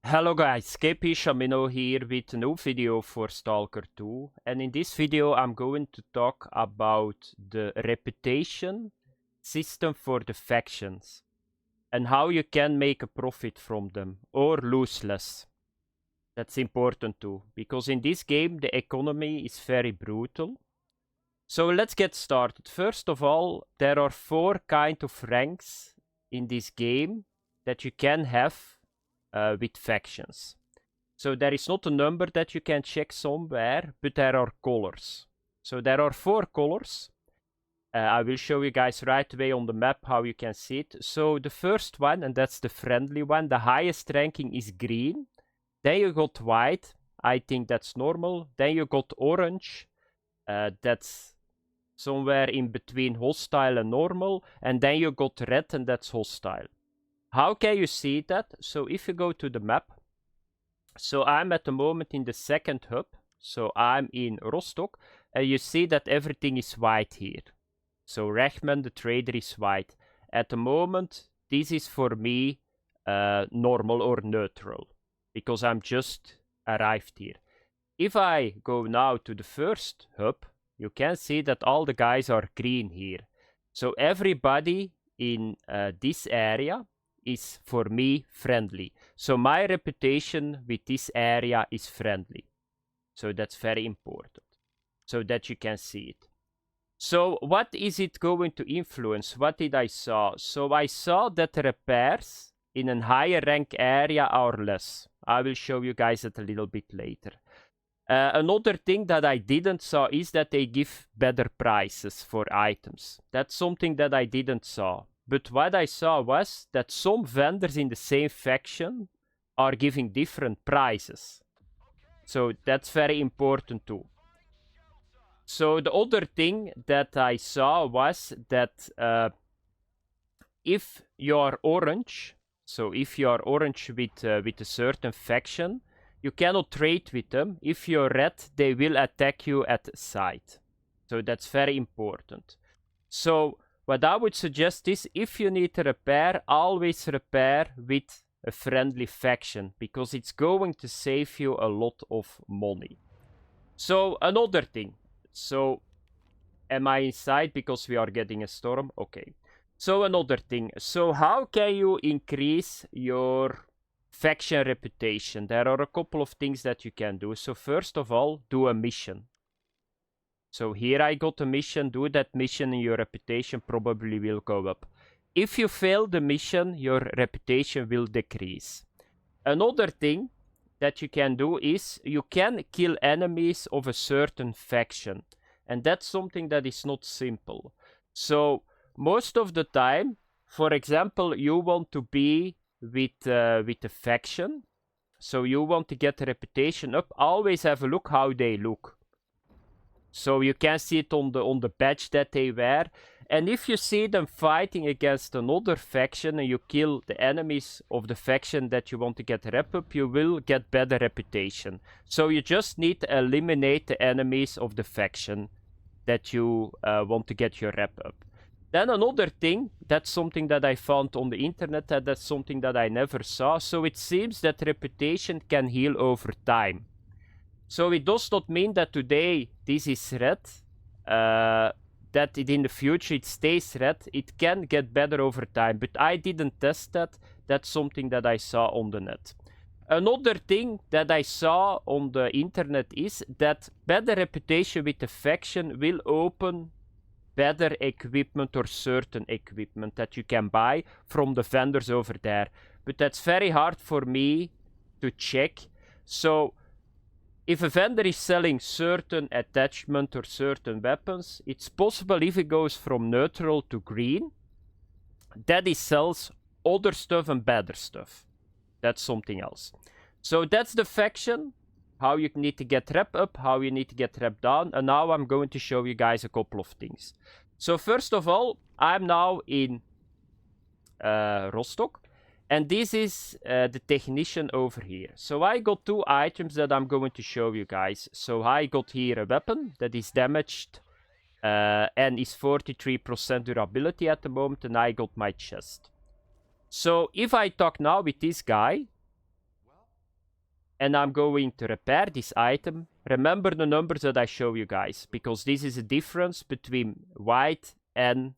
Hello guys, KP Shamino here with a new video for Stalker 2, and in this video I'm going to talk about the reputation system for the factions and how you can make a profit from them or lose less. That's important too, because in this game the economy is very brutal. So let's get started. First of all, there are 4 kind of ranks in this game that you can have with factions. So there is not a number that you can check somewhere, but there are colors. So there are 4 colors. I will show you guys right away on the map how you can see it. So the first one, and that's the friendly one, the highest ranking is green. Then you got white, I think that's normal. Then you got orange, that's somewhere in between hostile and normal. And then you got red, and that's hostile. How can you see that? So if you go to the map, so I'm at the moment in the second hub, so I'm in Rostock, and you see that everything is white here. So Rechman, the trader, is white. At the moment, this is for me normal or neutral, because I'm just arrived here. If I go now to the first hub, you can see that all the guys are green here. So everybody in this area is for me friendly. So my reputation with this area is friendly. So that's very important, so that you can see it. So what is it going to influence? What did I saw? So I saw that the repairs in a higher rank area are less. I will show you guys that a little bit later. Another thing that I didn't saw is that they give better prices for items. That's something that I didn't saw. But what I saw was that some vendors in the same faction are giving different prices. So that's very important too. So the other thing that I saw was that if you're orange, so if you're orange with a certain faction, you cannot trade with them. If you're red, they will attack you at the side. So that's very important. So what I would suggest is, if you need to repair, always repair with a friendly faction, because it's going to save you a lot of money. So another thing. So am I inside because we are getting a storm? Okay. So another thing. So how can you increase your faction reputation? There are a couple of things that you can do. So first of all, do a mission. So here I got a mission, do that mission and your reputation probably will go up. If you fail the mission, your reputation will decrease. Another thing that you can do is, you can kill enemies of a certain faction. And that's something that is not simple. So most of the time, for example, you want to be with a faction. So you want to get the reputation up, always have a look how they look. So you can see it on the badge that they wear. And if you see them fighting against another faction and you kill the enemies of the faction that you want to get rep up, you will get better reputation. So you just need to eliminate the enemies of the faction that you want to get your rep up. Then another thing, that's something that I found on the internet, and that's something that I never saw. So it seems that reputation can heal over time. So it does not mean that today this is red, that in the future it stays red. It can get better over time, but I didn't test that. That's something that I saw on the net. Another thing that I saw on the internet is that better reputation with the faction will open better equipment or certain equipment that you can buy from the vendors over there. But that's very hard for me to check. So if a vendor is selling certain attachment or certain weapons, it's possible if it goes from neutral to green, that he sells other stuff and better stuff. That's something else. So that's the faction, how you need to get rep up, how you need to get rep down, and now I'm going to show you guys a couple of things. So first of all, I'm now in Rostock. And this is the technician over here. So I got 2 items that I'm going to show you guys. So I got here a weapon that is damaged and is 43% durability at the moment, and I got my chest. So if I talk now with this guy, and I'm going to repair this item, remember the numbers that I show you guys, because this is a difference between white and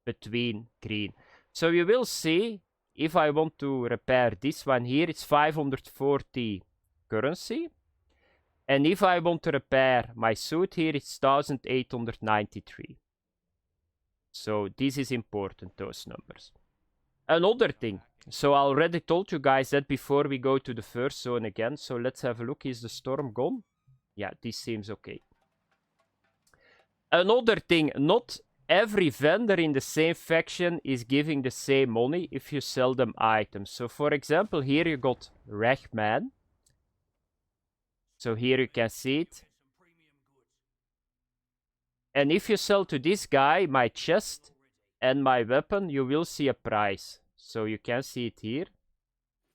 between green. So you will see, if I want to repair this one here, it's 540 currency. And if I want to repair my suit here, it's 1893. So this is important, those numbers. Another thing. So I already told you guys that before we go to the first zone again. So let's have a look. Is the storm gone? Yeah, this seems okay. Another thing. Not every vendor in the same faction is giving the same money if you sell them items. So for example, here you got Rechman. So here you can see it. And if you sell to this guy my chest and my weapon, you will see a price. So you can see it here.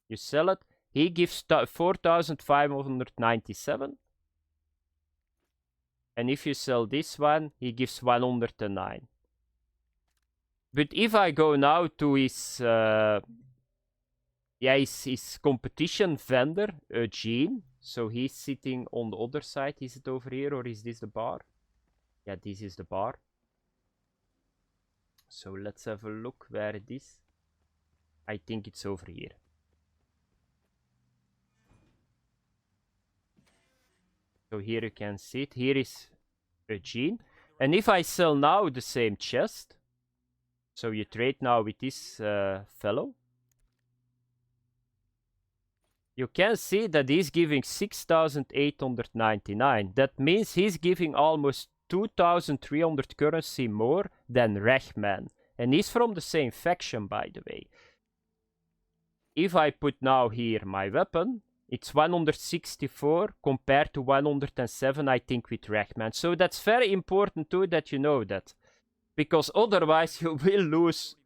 You sell it. He gives 4,597. And if you sell this one, he gives 109. But if I go now to his competition vendor, Eugene. So he's sitting on the other side. Is it over here or is this the bar? Yeah, this is the bar. So let's have a look where it is. I think it's over here. So here you can see it. Here is Eugene. And if I sell now the same chest, so you trade now with this fellow, you can see that he's giving 6,899. That means he's giving almost 2,300 currency more than Rechman. And he's from the same faction, by the way. If I put now here my weapon, it's 164 compared to 107, I think, with Rechman. So that's very important too that you know that. Because otherwise you will lose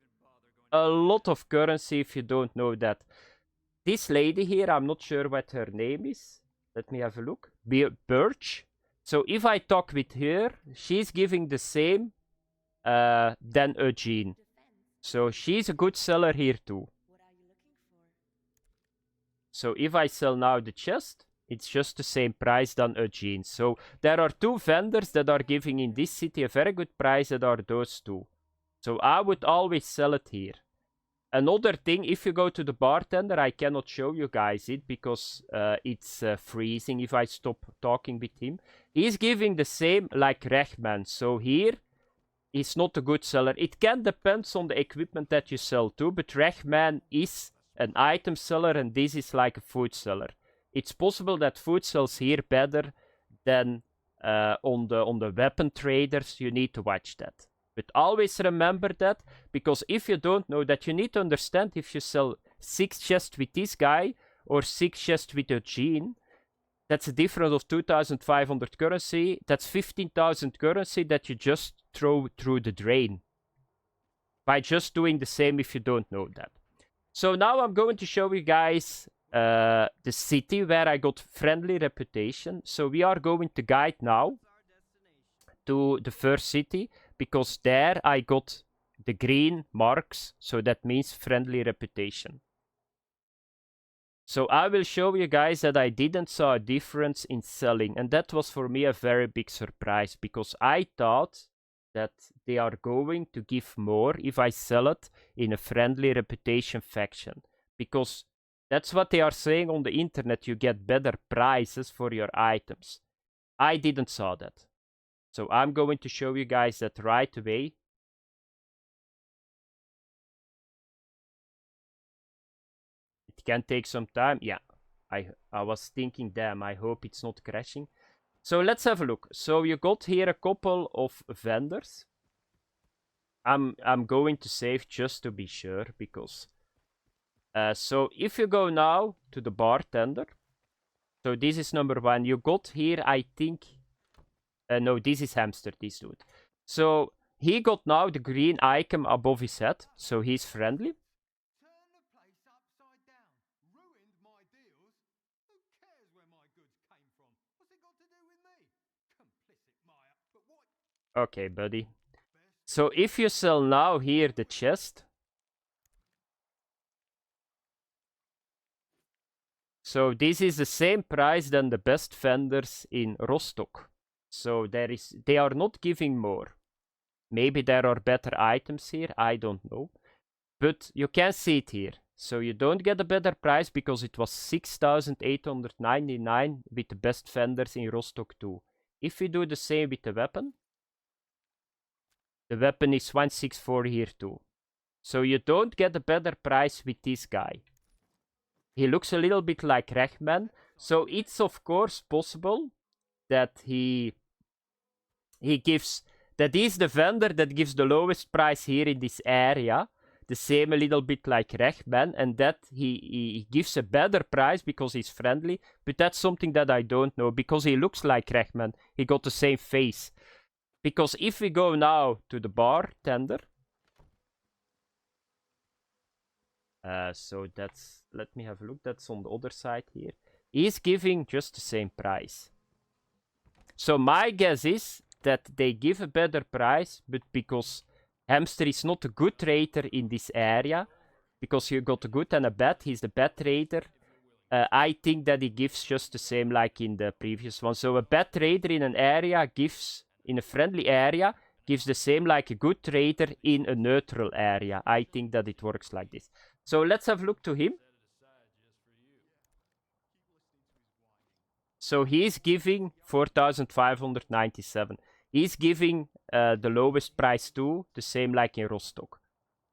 a lot of currency if you don't know that. This lady here, I'm not sure what her name is. Let me have a look. Birch. So if I talk with her, she's giving the same than Eugene. So she's a good seller here too. So if I sell now the chest, it's just the same price than Eugene. So there are two vendors that are giving in this city a very good price, that are those two. So I would always sell it here. Another thing, if you go to the bartender, I cannot show you guys it because it's freezing if I stop talking with him. He's giving the same like Rechman. So here, he's not a good seller. It can depend on the equipment that you sell too, but Rechman is an item seller and this is like a food seller. It's possible that food sells here better than on the weapon traders. You need to watch that. But always remember that, because if you don't know that, you need to understand if you sell 6 chests with this guy or 6 chests with Eugene, that's a difference of 2,500 currency. That's 15,000 currency that you just throw through the drain by just doing the same if you don't know that. So now I'm going to show you guys the city where I got friendly reputation. So we are going to guide now to the first city, because there I got the green marks, so that means friendly reputation. So I will show you guys that I didn't saw a difference in selling, and that was for me a very big surprise, because I thought that they are going to give more if I sell it in a friendly reputation faction, because that's what they are saying on the internet. You get better prices for your items. I didn't saw that. So I'm going to show you guys that right away. It can take some time. Yeah, I was thinking, damn, I hope it's not crashing. So let's have a look. So you got here a couple of vendors. I'm going to save just to be sure, because so if you go now to the bartender, so this is number 1. You got here, I think, no, this is Hamster, this dude. So he got now the green icon above his head, so he's friendly. Okay, buddy. So if you sell now here the chest, So this is the same price than the best vendors in Rostock. So they are not giving more. Maybe there are better items here, I don't know. But you can see it here. So you don't get a better price because it was 6,899 with the best vendors in Rostock too. If we do the same with the weapon is 164 here too. So you don't get a better price with this guy. He looks a little bit like Rechman. So it's of course possible that he gives, that is the vendor that gives the lowest price here in this area. The same a little bit like Rechman, and that he gives a better price because he's friendly. But that's something that I don't know, because he looks like Rechman. He got the same face. Because if we go now to the bartender, so that's, let me have a look, that's on the other side here. He's giving just the same price. So my guess is that they give a better price, but because Hamster is not a good trader in this area, because you got a good and a bad, he's the bad trader. I think that he gives just the same like in the previous one. So a bad trader in an area gives, in a friendly area, gives the same like a good trader in a neutral area. I think that it works like this. So let's have a look to him. So he's giving 4,597. He's giving the lowest price too, the same like in Rostock.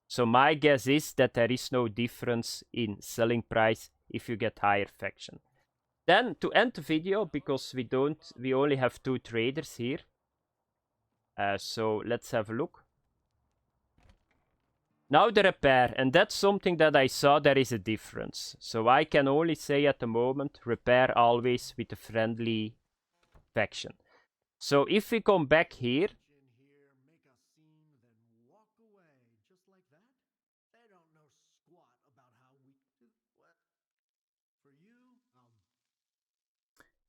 So my guess is that there is no difference in selling price if you get higher faction. Then to end the video, because we only have 2 traders here. So let's have a look. Now the repair, and that's something that I saw there is a difference. So I can only say at the moment, repair always with a friendly faction. So if we come back here,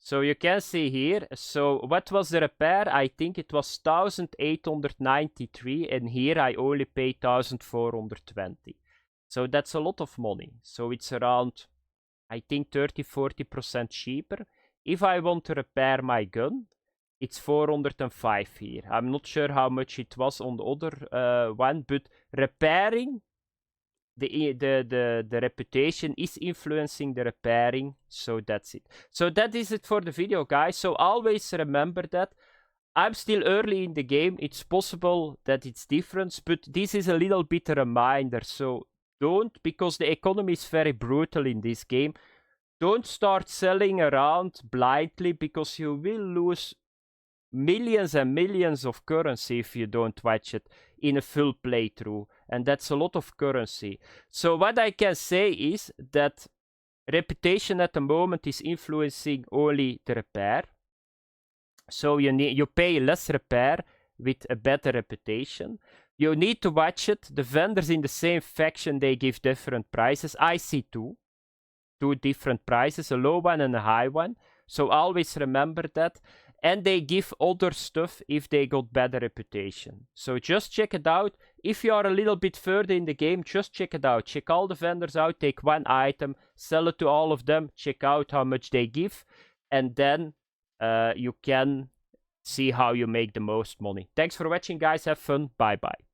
so you can see here, so what was the repair? I think it was 1,893, and here I only paid 1,420. So that's a lot of money. So it's around, I think 30-40% cheaper. If I want to repair my gun, it's 405 here. I'm not sure how much it was on the other one, but repairing, the reputation is influencing the repairing, so that's it. So that is it for the video, guys. So always remember that I'm still early in the game. It's possible that it's different, but this is a little bit a reminder. So don't, because the economy is very brutal in this game, don't start selling around blindly, because you will lose millions and millions of currency if you don't watch it in a full playthrough, and that's a lot of currency. So what I can say is that reputation at the moment is influencing only the repair. So you pay less repair with a better reputation. You need to watch it. The vendors in the same faction, they give different prices. I see two different prices, a low one and a high one. So always remember that. And they give other stuff if they got better reputation. So just check it out. If you are a little bit further in the game, just check it out. Check all the vendors out, take one item, sell it to all of them, check out how much they give, and then you can see how you make the most money. Thanks for watching, guys. Have fun. Bye-bye.